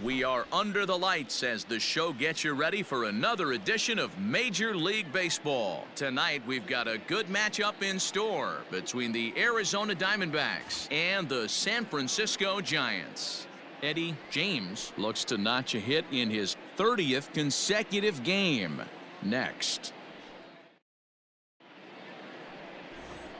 We are under the lights as the show gets you ready for another edition of Major League Baseball. Tonight, we've got a good matchup in store between the Arizona Diamondbacks and the San Francisco Giants. Eddie James looks to notch a hit in his 30th consecutive game. Next.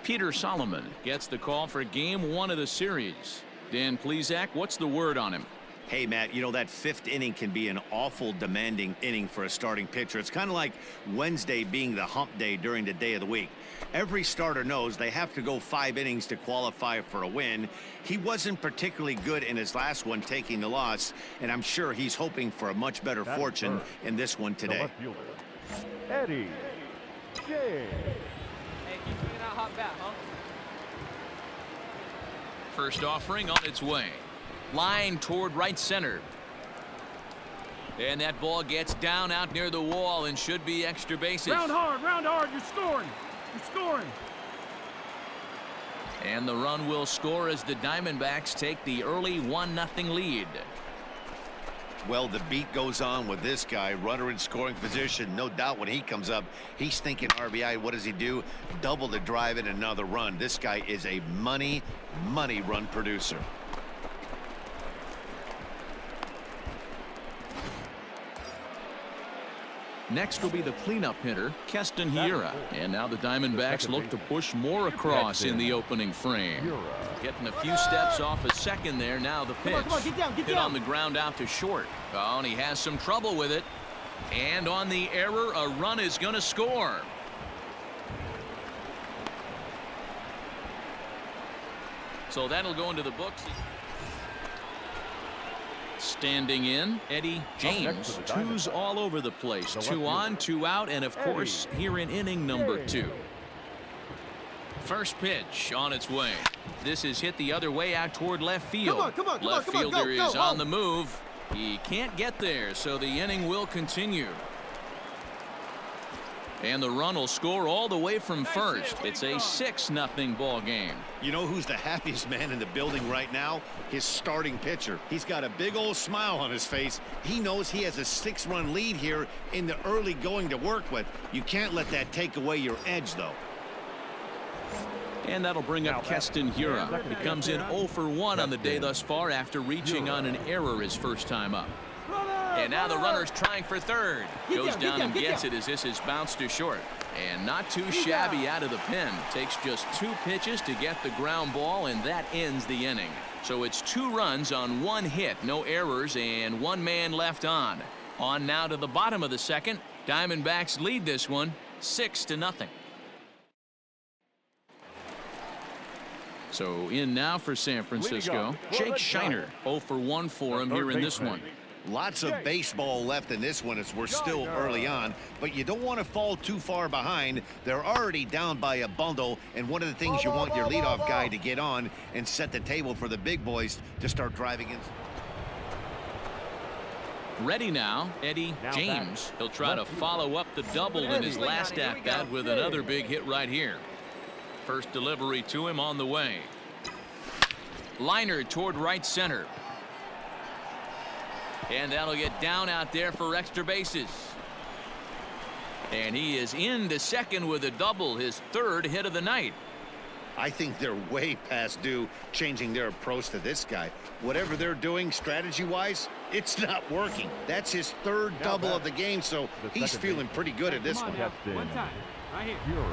Peter Solomon gets the call for game 1 of the series. Dan Plesac, what's the word on him? Hey, Matt, you know that 5th inning can be an awful demanding inning for a starting pitcher. It's kind of like Wednesday being the hump day during the day of the week. Every starter knows they have to go 5 innings to qualify for a win. He wasn't particularly good in his last one, taking the loss, and I'm sure he's hoping for a much better fortune in this one today. Eddie James. Hey, keep bringing that hot bat, huh? First offering on its way. Line toward right center. And that ball gets down out near the wall and should be extra bases. Round hard, you're scoring. You're scoring. And the run will score as the Diamondbacks take the early 1-0 lead. Well, the beat goes on with this guy, runner in scoring position. No doubt when he comes up, he's thinking RBI. What does he do? Double the drive and another run. This guy is a money run producer. Next will be the cleanup hitter, Keston Hiura. And now the Diamondbacks look to push more across in the opening frame. Getting a few steps off a second there. Now the pitch. Come on, get down. Hit on the ground out to short. Oh, and he has some trouble with it. And on the error, a run is going to score. So that'll go into the books. Standing in, Eddie James. 2's all over the place. 2 on, 2 out, and of course, here in inning number 2. First pitch on its way. This is hit the other way out toward left field. Left fielder is on the move. He can't get there, so the inning will continue. And the run will score all the way from first. It's a 6-0 ball game. You know who's the happiest man in the building right now? His starting pitcher. He's got a big old smile on his face. He knows he has a 6-run lead here in the early going to work with. You can't let that take away your edge, though. And that'll bring up Keston Hiura. He comes in 0 for 1 on the day thus far after reaching on an error his first time up. And now the runner's trying for third. Goes down and gets it as this is bounced to short. And not too shabby out of the pen. Takes just 2 pitches to get the ground ball, and that ends the inning. So it's 2 runs on 1 hit, no errors, and 1 man left on. On now to the bottom of the second. Diamondbacks lead this one 6-0. So in now for San Francisco, Jake Scheiner. 0 for 1 for him here in this one. Lots of baseball left in this one as we're still early on, but you don't want to fall too far behind. They're already down by a bundle, and one of the things you want your leadoff guy to get on and set the table for the big boys to start driving in. Ready now, Eddie James. He'll try to follow up the double in his last at-bat with another big hit right here. First delivery to him on the way. Liner toward right center. And that'll get down out there for extra bases. And he is into second with a double, his 3rd hit of the night. I think they're way past due changing their approach to this guy. Whatever they're doing strategy-wise, it's not working. That's his 3rd double of the game, so he's feeling pretty good at this one. One time, right here.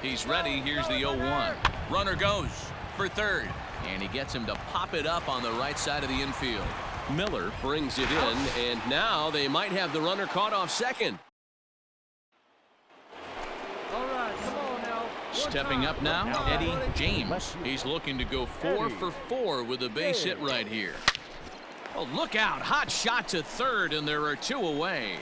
He's ready. Here's the 0-1. Runner goes for third. And he gets him to pop it up on the right side of the infield. Miller brings it in, and now they might have the runner caught off second. All right, come on now. Stepping up now, Eddie James. He's looking to go 4 for 4 with a base hit right here. Oh, look out. Hot shot to third, and there are 2 away.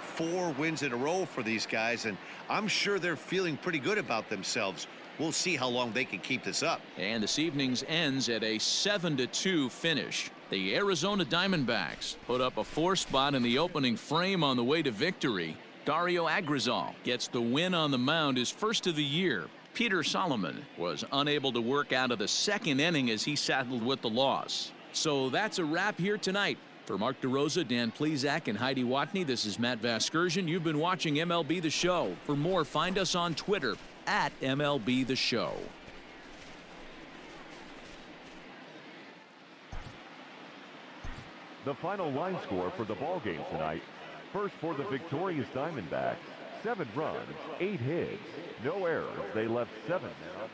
Four wins in a row for these guys, and I'm sure they're feeling pretty good about themselves. We'll see how long they can keep this up. And this evening's ends at a 7-2 finish. The Arizona Diamondbacks put up a 4 spot in the opening frame on the way to victory. Dario Agrizal gets the win on the mound, his first of the year. Peter Solomon was unable to work out of the second inning as he saddled with the loss. So that's a wrap here tonight. For Mark DeRosa, Dan Plesac, and Heidi Watney, this is Matt Vasgersian. You've been watching MLB The Show. For more, find us on Twitter at MLB The Show. The final line score for the ball game tonight. First for the victorious Diamondbacks, 7 runs, 8 hits, no errors. They left 7 men.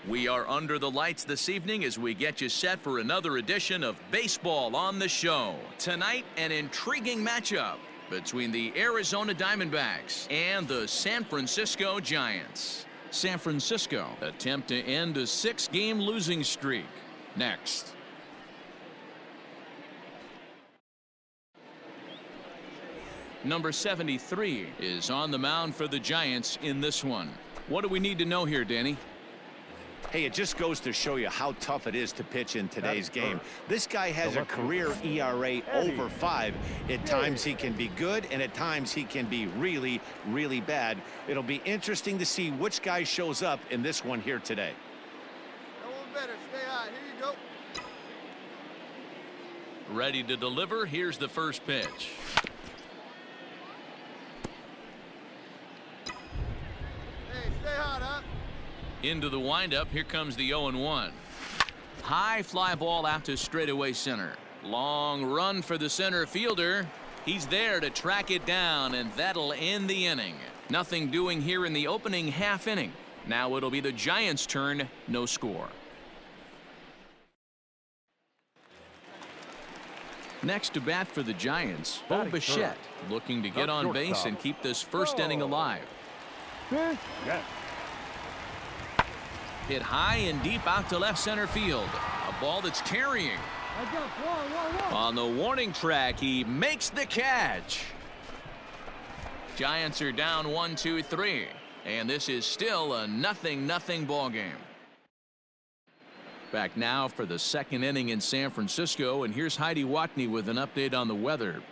We are under the lights this evening as we get you set for another edition of Baseball on the Show. Tonight, an intriguing matchup between the Arizona Diamondbacks and the San Francisco Giants. San Francisco attempt to end a 6-game losing streak. Next. Number 73 is on the mound for the Giants in this one. What do we need to know here, Danny? Hey, it just goes to show you how tough it is to pitch in today's game. This guy has a career ERA over 5. At times he can be good, and at times he can be really, really bad. It'll be interesting to see which guy shows up in this one here today. No one better. Stay high. Here you go. Ready to deliver. Here's the first pitch. Hey, stay hot, huh? Into the windup. Here comes the 0-1. High fly ball out to straightaway center. Long run for the center fielder. He's there to track it down, and that'll end the inning. Nothing doing here in the opening half inning. Now it'll be the Giants' turn. No score. Next to bat for the Giants, Bo Bichette, looking to get on base and keep this first inning alive. Hit high and deep out to left center field. A ball that's carrying. On the warning track, he makes the catch. Giants are down 1-2-3, and this is still a 0-0 ball game. Back now for the second inning in San Francisco, and here's Heidi Watney with an update on the weather.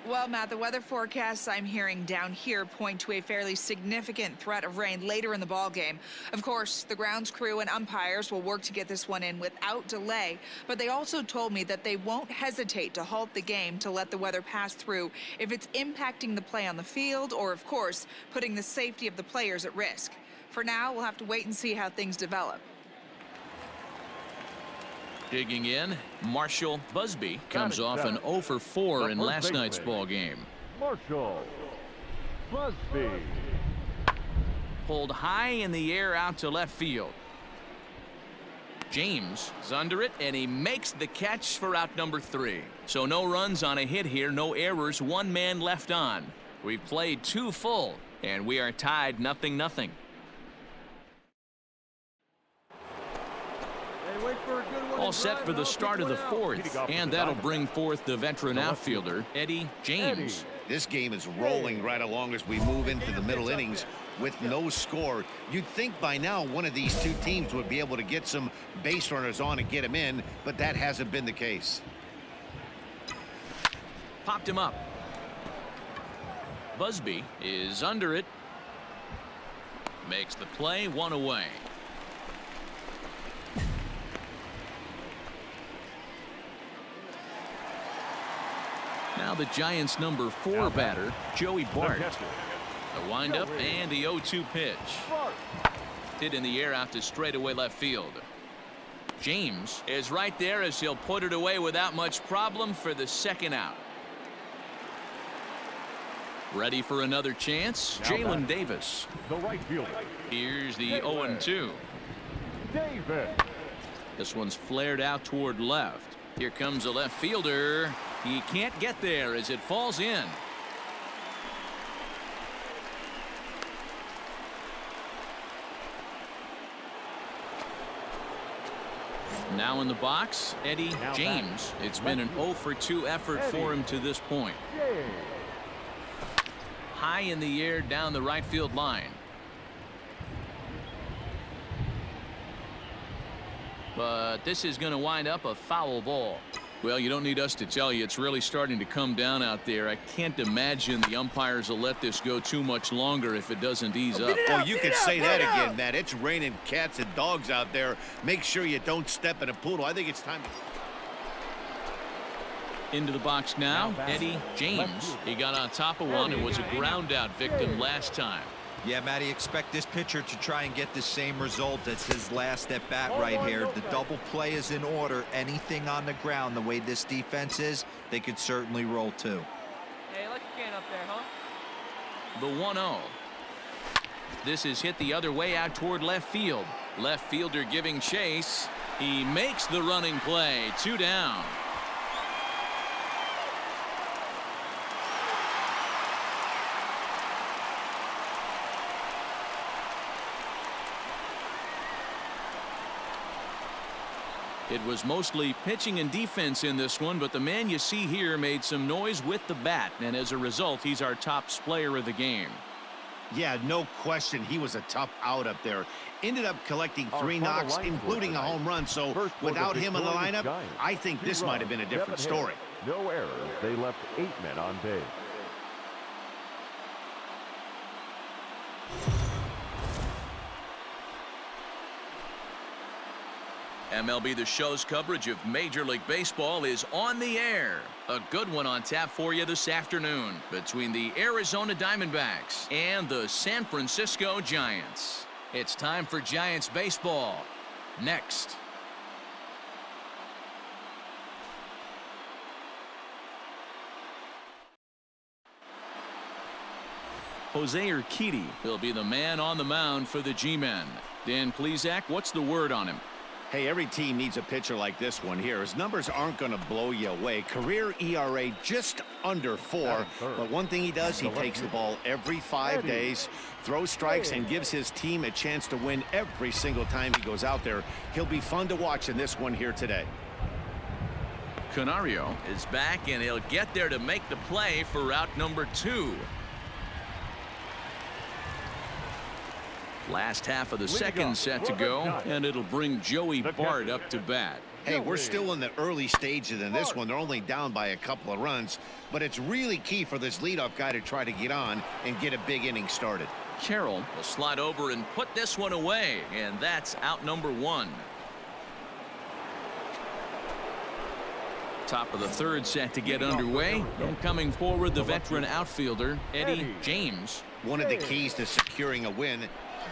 Well, Matt, the weather forecasts I'm hearing down here point to a fairly significant threat of rain later in the ball game. Of course, the grounds crew and umpires will work to get this one in without delay, but they also told me that they won't hesitate to halt the game to let the weather pass through if it's impacting the play on the field or, of course, putting the safety of the players at risk. For now, we'll have to wait and see how things develop. Digging in, Marshall Busby comes off an 0-for-4 in last night's ball game. Marshall Busby. Pulled high in the air out to left field. James is under it, and he makes the catch for out number 3. So no runs on a hit here, no errors, 1 man left on. We've played 2 full, and we are tied 0-0. All set for the start of the 4th, and that'll bring forth the veteran outfielder, Eddie James. This game is rolling right along as we move into the middle innings with no score. You'd think by now one of these two teams would be able to get some base runners on and get them in, but that hasn't been the case. Popped him up. Busby is under it. Makes the play, 1 away. Now the Giants' number 4 batter, Joey Bart. The windup and the 0-2 pitch. Hit in the air out to straightaway left field. James is right there as he'll put it away without much problem for the second out. Ready for another chance? Jalen Davis. The right fielder. Here's the 0-2. Davis. This one's flared out toward left. Here comes a left fielder. He can't get there as it falls in. Now in the box, Eddie James. It's been an 0-for-2 effort for him to this point. High in the air down the right field line. But this is going to wind up a foul ball. Well, you don't need us to tell you it's really starting to come down out there. I can't imagine the umpires will let this go too much longer if it doesn't ease up. Well, you can say that again, Matt. It's raining cats and dogs out there. Make sure you don't step in a poodle. I think it's time to... Into the box now, Eddie James. He got on top of one and was a ground out victim last time. Yeah, Matty, expect this pitcher to try and get the same result as his last at bat right here. The double play is in order. Anything on the ground, the way this defense is, they could certainly roll too. Hey, let your can up there, huh? The 1-0. This is hit the other way out toward left field. Left fielder giving chase. He makes the running play. 2 down. It was mostly pitching and defense in this one, but the man you see here made some noise with the bat, and as a result, he's our top player of the game. Yeah, no question. He was a tough out up there. Ended up collecting 3 knocks, including a home run. So without him in the lineup, I think this might have been a different story. No errors. They left 8 men on base. MLB The Show's coverage of Major League Baseball is on the air. A good one on tap for you this afternoon between the Arizona Diamondbacks and the San Francisco Giants. It's time for Giants baseball. Next. Jose Urquidy will be the man on the mound for the G-men. Dan Plesac, what's the word on him? Hey, every team needs a pitcher like this one here. His numbers aren't going to blow you away. Career ERA just under 4. But one thing he does, he takes the ball every 5 days, throws strikes, and gives his team a chance to win every single time he goes out there. He'll be fun to watch in this one here today. Canario is back, and he'll get there to make the play for route number 2. Last half of the second set to go, and it'll bring Joey Bart up to bat. Hey, we're still in the early stages in this one. They're only down by a couple of runs, but it's really key for this leadoff guy to try to get on and get a big inning started. Carroll will slide over and put this one away, and that's out number 1. Top of the third set to get underway, and coming forward, the veteran outfielder Eddie James. One of the keys to securing a win.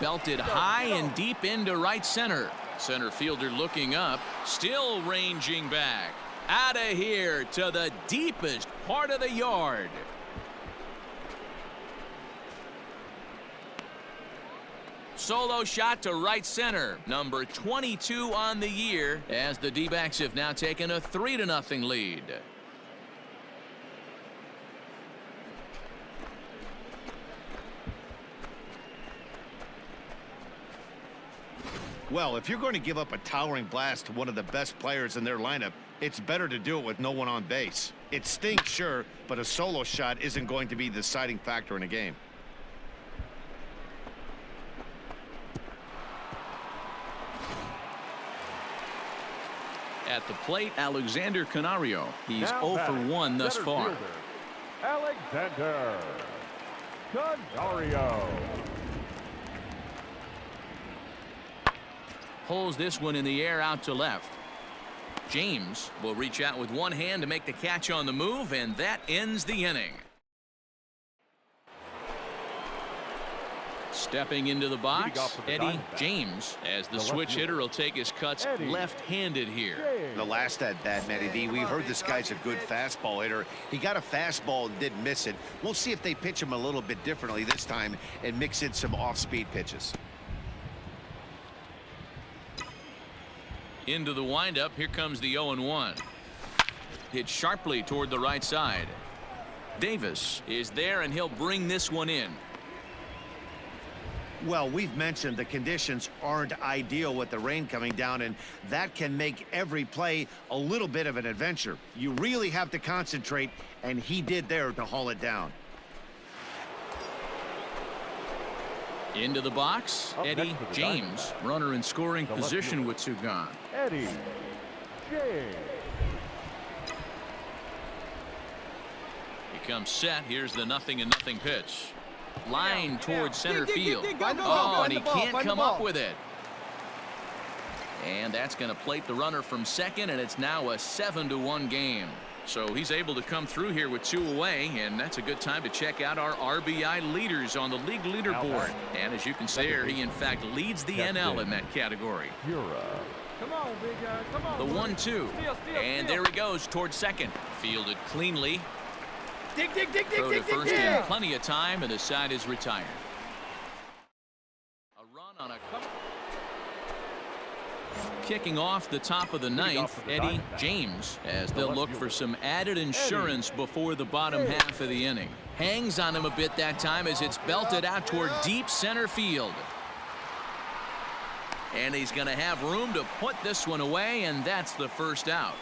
Belted high and deep into right center. Center fielder looking up, still ranging back. Out of here to the deepest part of the yard. Solo shot to right center. Number 22 on the year, as the D-backs have now taken a 3-0 lead. Well, if you're going to give up a towering blast to one of the best players in their lineup, it's better to do it with no one on base. It stings, sure, but a solo shot isn't going to be the deciding factor in a game. At the plate, Alexander Canario. He's 0 for 1 thus far. Alexander Canario. Pulls this one in the air out to left. James will reach out with one hand to make the catch on the move, and that ends the inning. Stepping into the box, Eddie James, as the switch hitter will take his cuts left-handed here. The last at bat, Matty D, we heard this guy's a good fastball hitter. He got a fastball and didn't miss it. We'll see if they pitch him a little bit differently this time and mix in some off-speed pitches. Into the windup, here comes the 0-1. Hit sharply toward the right side. Davis is there, and he'll bring this one in. Well, we've mentioned the conditions aren't ideal with the rain coming down, and that can make every play a little bit of an adventure. You really have to concentrate, and he did there to haul it down. Into the box, Eddie James, runner in scoring position with 2 gone. Eddie James. comes set. Here's the 0-0 pitch. Line towards center field. Find the ball, Oh, find and he the ball, can't find the come up ball. with it. And that's going to plate the runner from second, and it's now a 7-1 game. So he's able to come through here with 2 away, and that's a good time to check out our RBI leaders on the league leaderboard. And as you can see here, he in fact leads the NL in that category. Come on, big guy. Come on. The buddy. 1-2. Steal, And steal. there he goes towards second. Fielded cleanly. Dig, dig, dig, dig, Throw to dig, dig, first dig. in plenty of time, and the side is retired. A run on a couple. Kicking off the top of the ninth, Eddie James, as they'll look for some added insurance before the bottom half of the inning. Hangs on him a bit that time as it's belted out toward deep center field. And he's going to have room to put this one away, and that's the first out.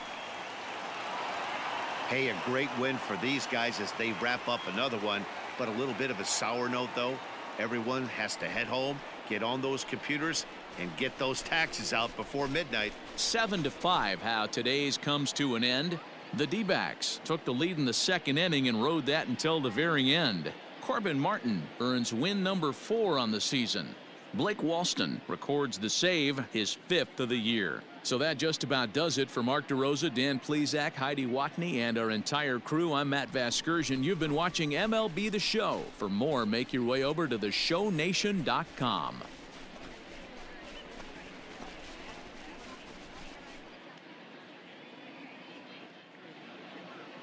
Hey, a great win for these guys as they wrap up another one, but a little bit of a sour note, though. Everyone has to head home, get on those computers, and get those taxes out before midnight. 7-5 how today's comes to an end. The D-backs took the lead in the second inning and rode that until the very end. Corbin Martin earns win number 4 on the season. Blake Walston records the save, his 5th of the year. So that just about does it for Mark DeRosa, Dan Plesac, Heidi Watney, and our entire crew. I'm Matt Vasgersian. You've been watching MLB The Show. For more, make your way over to theshownation.com.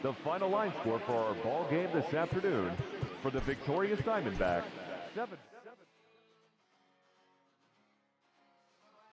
The final line score for our ball game this afternoon for the victorious Diamondbacks, 7.